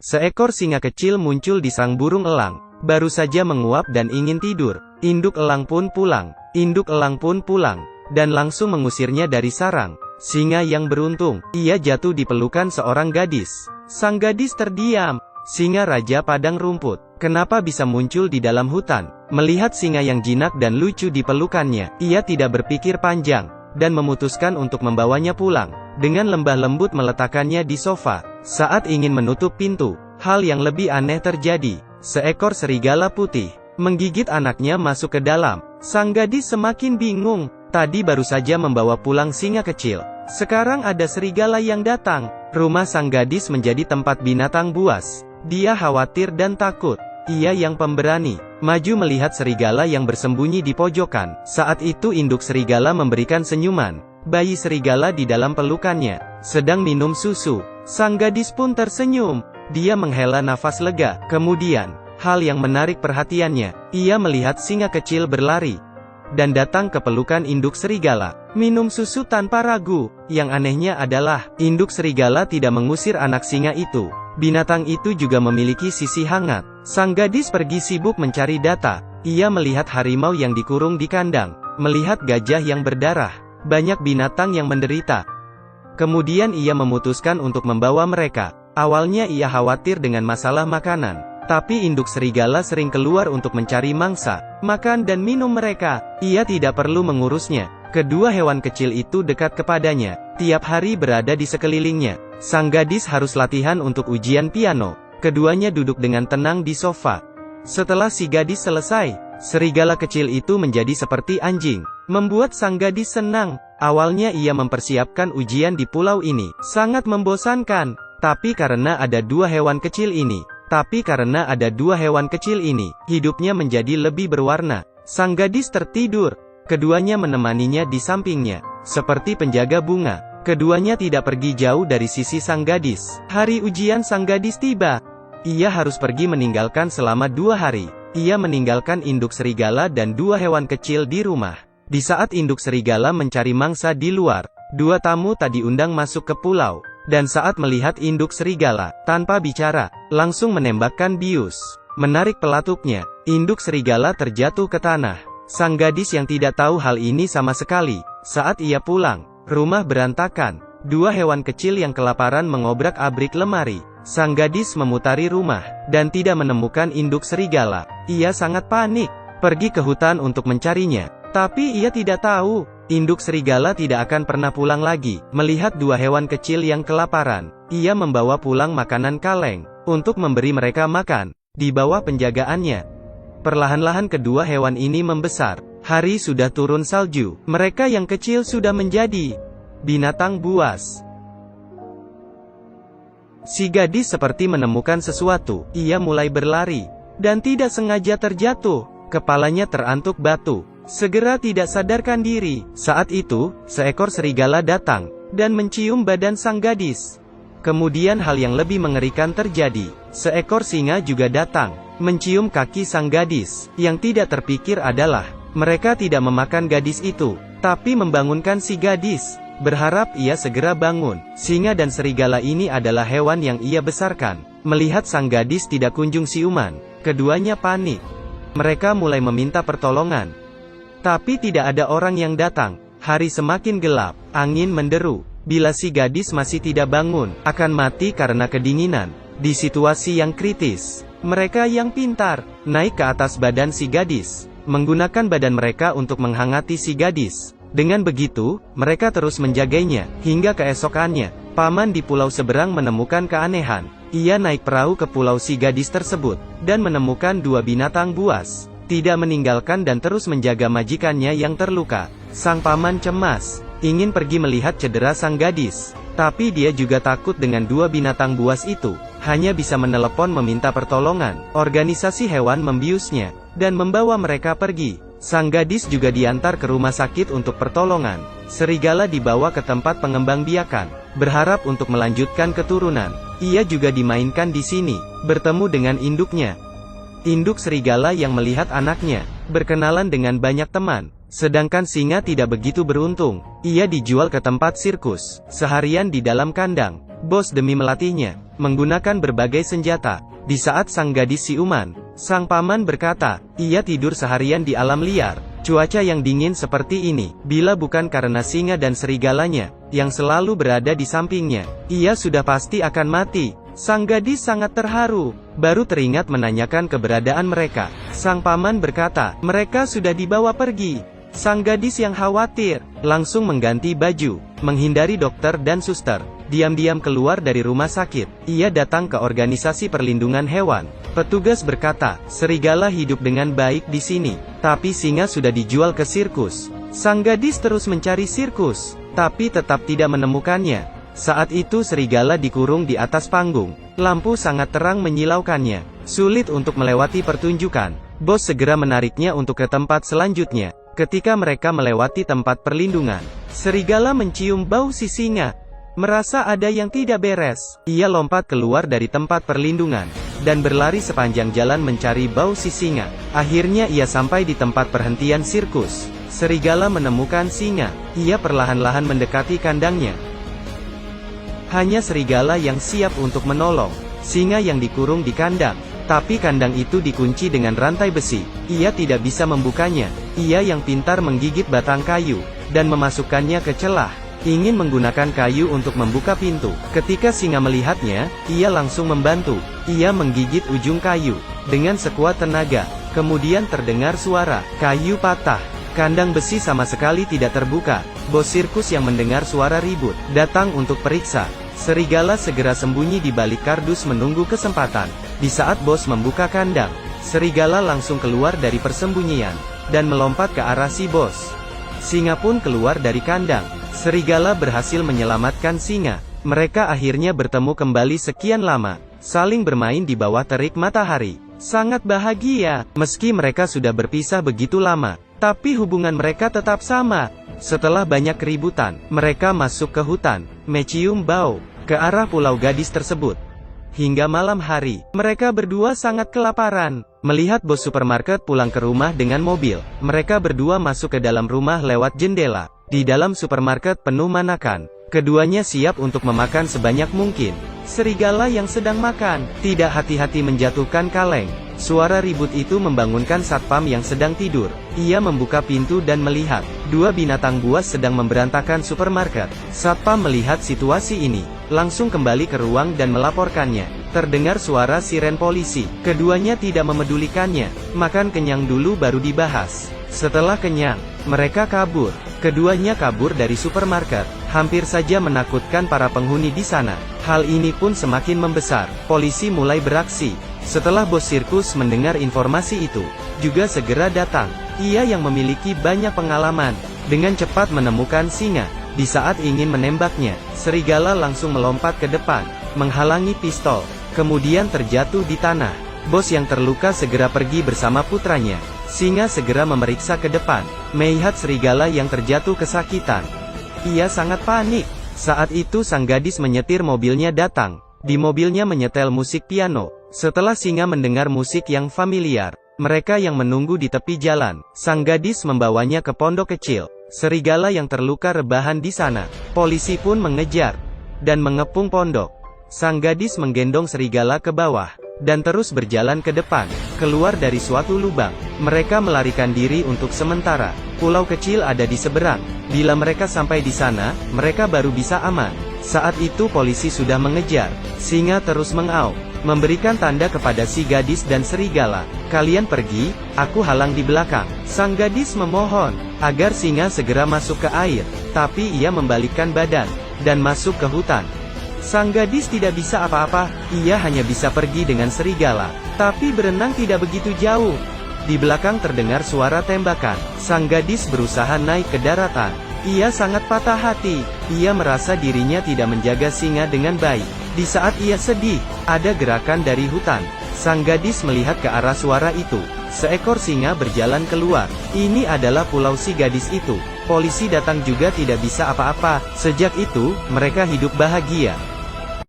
Seekor singa kecil muncul di sarang burung elang. Baru saja menguap dan ingin tidur. Induk elang pun pulang. Induk elang pun pulang. Dan langsung mengusirnya dari sarang. Singa yang beruntung. Ia jatuh di pelukan seorang gadis. Sang gadis terdiam. Singa Raja Padang Rumput. Kenapa bisa muncul di dalam hutan? Melihat singa yang jinak dan lucu di pelukannya, ia tidak berpikir panjang, dan memutuskan untuk membawanya pulang. Dengan lembah lembut meletakkannya di sofa. Saat ingin menutup pintu, hal yang lebih aneh terjadi. Seekor serigala putih menggigit anaknya masuk ke dalam. Sang gadis semakin bingung. Tadi baru saja membawa pulang singa kecil. Sekarang ada serigala yang datang. Rumah sang gadis menjadi tempat binatang buas. Dia khawatir dan takut. Ia yang pemberani, maju melihat serigala yang bersembunyi di pojokan. Saat itu induk serigala memberikan senyuman. Bayi serigala di dalam pelukannya sedang minum susu. Sang gadis pun tersenyum. Dia menghela nafas lega. Kemudian, hal yang menarik perhatiannya, ia melihat singa kecil berlari dan datang ke pelukan induk serigala, minum susu tanpa ragu. Yang anehnya adalah, induk serigala tidak mengusir anak singa itu. Binatang itu juga memiliki sisi hangat. Sang gadis pergi sibuk mencari data. Ia melihat harimau yang dikurung di kandang, melihat gajah yang berdarah, banyak binatang yang menderita. Kemudian ia memutuskan untuk membawa mereka. Awalnya ia khawatir dengan masalah makanan, tapi induk serigala sering keluar untuk mencari mangsa, makan dan minum mereka. Ia tidak perlu mengurusnya. Kedua hewan kecil itu dekat kepadanya, tiap hari berada di sekelilingnya. Sang gadis harus latihan untuk ujian piano. Keduanya duduk dengan tenang di sofa. Setelah si gadis selesai, serigala kecil itu menjadi seperti anjing, membuat sang gadis senang. Awalnya ia mempersiapkan ujian di pulau ini, sangat membosankan. Tapi karena ada dua hewan kecil ini, hidupnya menjadi lebih berwarna. Sang gadis tertidur. Keduanya menemaninya di sampingnya, seperti penjaga bunga. Keduanya tidak pergi jauh dari sisi sang gadis. Hari ujian sang gadis tiba. Ia harus pergi meninggalkan selama 2 hari. Ia meninggalkan induk serigala dan 2 hewan kecil di rumah. Di saat induk serigala mencari mangsa di luar, 2 tamu tak diundang masuk ke pulau. Dan saat melihat induk serigala, tanpa bicara, langsung menembakkan bius. Menarik pelatuknya, induk serigala terjatuh ke tanah. Sang gadis yang tidak tahu hal ini sama sekali. Saat ia pulang, rumah berantakan. 2 hewan kecil yang kelaparan mengobrak-abrik lemari. Sang gadis memutari rumah, dan tidak menemukan induk serigala. Ia sangat panik, pergi ke hutan untuk mencarinya. Tapi ia tidak tahu, induk serigala tidak akan pernah pulang lagi. Melihat 2 hewan kecil yang kelaparan, ia membawa pulang makanan kaleng, untuk memberi mereka makan, di bawah penjagaannya. Perlahan-lahan kedua hewan ini membesar. Hari sudah turun salju. Mereka yang kecil sudah menjadi binatang buas. Si gadis seperti menemukan sesuatu. Ia mulai berlari, dan tidak sengaja terjatuh. Kepalanya terantuk batu. Segera tidak sadarkan diri. Saat itu, seekor serigala datang, dan mencium badan sang gadis. Kemudian hal yang lebih mengerikan terjadi. Seekor singa juga datang, mencium kaki sang gadis. Yang tidak terpikir adalah, mereka tidak memakan gadis itu, tapi membangunkan si gadis, berharap ia segera bangun. Singa dan serigala ini adalah hewan yang ia besarkan. Melihat sang gadis tidak kunjung siuman, keduanya panik. Mereka mulai meminta pertolongan. Tapi tidak ada orang yang datang. Hari semakin gelap, angin menderu. Bila si gadis masih tidak bangun, akan mati karena kedinginan. Di situasi yang kritis, mereka yang pintar, naik ke atas badan si gadis, menggunakan badan mereka untuk menghangati si gadis. Dengan begitu, mereka terus menjaganya, hingga keesokannya. Paman di pulau seberang menemukan keanehan. Ia naik perahu ke pulau si gadis tersebut, dan menemukan 2 binatang buas. Tidak meninggalkan dan terus menjaga majikannya yang terluka. Sang paman cemas, ingin pergi melihat cedera sang gadis. Tapi dia juga takut dengan 2 binatang buas itu. Hanya bisa menelepon meminta pertolongan. Organisasi hewan membiusnya, dan membawa mereka pergi. Sang gadis juga diantar ke rumah sakit untuk pertolongan. Serigala dibawa ke tempat pengembangbiakan, berharap untuk melanjutkan keturunan. Ia juga dimainkan di sini, bertemu dengan induknya. Induk serigala yang melihat anaknya, berkenalan dengan banyak teman. Sedangkan singa tidak begitu beruntung. Ia dijual ke tempat sirkus, seharian di dalam kandang. Bos demi melatihnya, menggunakan berbagai senjata. Di saat sang gadis siuman, sang paman berkata, ia tidur seharian di alam liar. Cuaca yang dingin seperti ini, bila bukan karena singa dan serigalanya, yang selalu berada di sampingnya, ia sudah pasti akan mati. Sang gadis sangat terharu, baru teringat menanyakan keberadaan mereka. Sang paman berkata, mereka sudah dibawa pergi. Sang gadis yang khawatir, langsung mengganti baju, menghindari dokter dan suster. Diam-diam keluar dari rumah sakit. Ia datang ke organisasi perlindungan hewan. Petugas berkata, serigala hidup dengan baik di sini, tapi singa sudah dijual ke sirkus. Sang gadis terus mencari sirkus, tapi tetap tidak menemukannya. Saat itu serigala dikurung di atas panggung. Lampu sangat terang menyilaukannya. Sulit untuk melewati pertunjukan. Bos segera menariknya untuk ke tempat selanjutnya. Ketika mereka melewati tempat perlindungan, serigala mencium bau si singa. Merasa ada yang tidak beres. Ia lompat keluar dari tempat perlindungan, dan berlari sepanjang jalan mencari bau si singa. Akhirnya ia sampai di tempat perhentian sirkus. Serigala menemukan singa. Ia perlahan-lahan mendekati kandangnya. Hanya serigala yang siap untuk menolong singa yang dikurung di kandang. Tapi kandang itu dikunci dengan rantai besi. Ia tidak bisa membukanya. Ia yang pintar menggigit batang kayu, dan memasukkannya ke celah. Ingin menggunakan kayu untuk membuka pintu. Ketika singa melihatnya, ia langsung membantu. Ia menggigit ujung kayu, dengan sekuat tenaga. Kemudian terdengar suara, kayu patah. Kandang besi sama sekali tidak terbuka. Bos sirkus yang mendengar suara ribut, datang untuk periksa. Serigala segera sembunyi di balik kardus menunggu kesempatan. Di saat bos membuka kandang, serigala langsung keluar dari persembunyian, dan melompat ke arah si bos. Singa pun keluar dari kandang. Serigala berhasil menyelamatkan singa. Mereka akhirnya bertemu kembali sekian lama, saling bermain di bawah terik matahari. Sangat bahagia, meski mereka sudah berpisah begitu lama, tapi hubungan mereka tetap sama. Setelah banyak keributan, mereka masuk ke hutan, mencium bau, ke arah pulau gadis tersebut. Hingga malam hari, mereka berdua sangat kelaparan. Melihat bos supermarket pulang ke rumah dengan mobil, mereka berdua masuk ke dalam rumah lewat jendela. Di dalam supermarket penuh manakan. Keduanya siap untuk memakan sebanyak mungkin. Serigala yang sedang makan, tidak hati-hati menjatuhkan kaleng. Suara ribut itu membangunkan satpam yang sedang tidur. Ia membuka pintu dan melihat, dua binatang buas sedang memberantakan supermarket. Satpam melihat situasi ini, langsung kembali ke ruang dan melaporkannya. Terdengar suara siren polisi. Keduanya tidak memedulikannya. Makan kenyang dulu baru dibahas. Setelah kenyang, mereka kabur. Keduanya kabur dari supermarket. Hampir saja menakutkan para penghuni di sana. Hal ini pun semakin membesar. Polisi mulai beraksi. Setelah bos sirkus mendengar informasi itu, juga segera datang. Ia yang memiliki banyak pengalaman, dengan cepat menemukan singa. Di saat ingin menembaknya, serigala langsung melompat ke depan, menghalangi pistol, kemudian terjatuh di tanah. Bos yang terluka segera pergi bersama putranya. Singa segera memeriksa ke depan, melihat serigala yang terjatuh kesakitan. Ia sangat panik. Saat itu sang gadis menyetir mobilnya datang. Di mobilnya menyetel musik piano. Setelah singa mendengar musik yang familiar, mereka yang menunggu di tepi jalan. Sang gadis membawanya ke pondok kecil. Serigala yang terluka rebahan di sana. Polisi pun mengejar dan mengepung pondok. Sang gadis menggendong serigala ke bawah, dan terus berjalan ke depan, keluar dari suatu lubang. Mereka melarikan diri untuk sementara. Pulau kecil ada di seberang. Bila mereka sampai di sana, mereka baru bisa aman. Saat itu polisi sudah mengejar. Singa terus mengaum, memberikan tanda kepada si gadis dan serigala. Kalian pergi, aku halang di belakang. Sang gadis memohon agar singa segera masuk ke air, tapi ia membalikkan badan dan masuk ke hutan. Sang gadis tidak bisa apa-apa, ia hanya bisa pergi dengan serigala, tapi berenang tidak begitu jauh. Di belakang terdengar suara tembakan. Sang gadis berusaha naik ke daratan. Ia sangat patah hati. Ia merasa dirinya tidak menjaga singa dengan baik. Di saat ia sedih, ada gerakan dari hutan. Sang gadis melihat ke arah suara itu. Seekor singa berjalan keluar. Ini adalah pulau si gadis itu. Polisi datang juga tidak bisa apa-apa. Sejak itu, mereka hidup bahagia.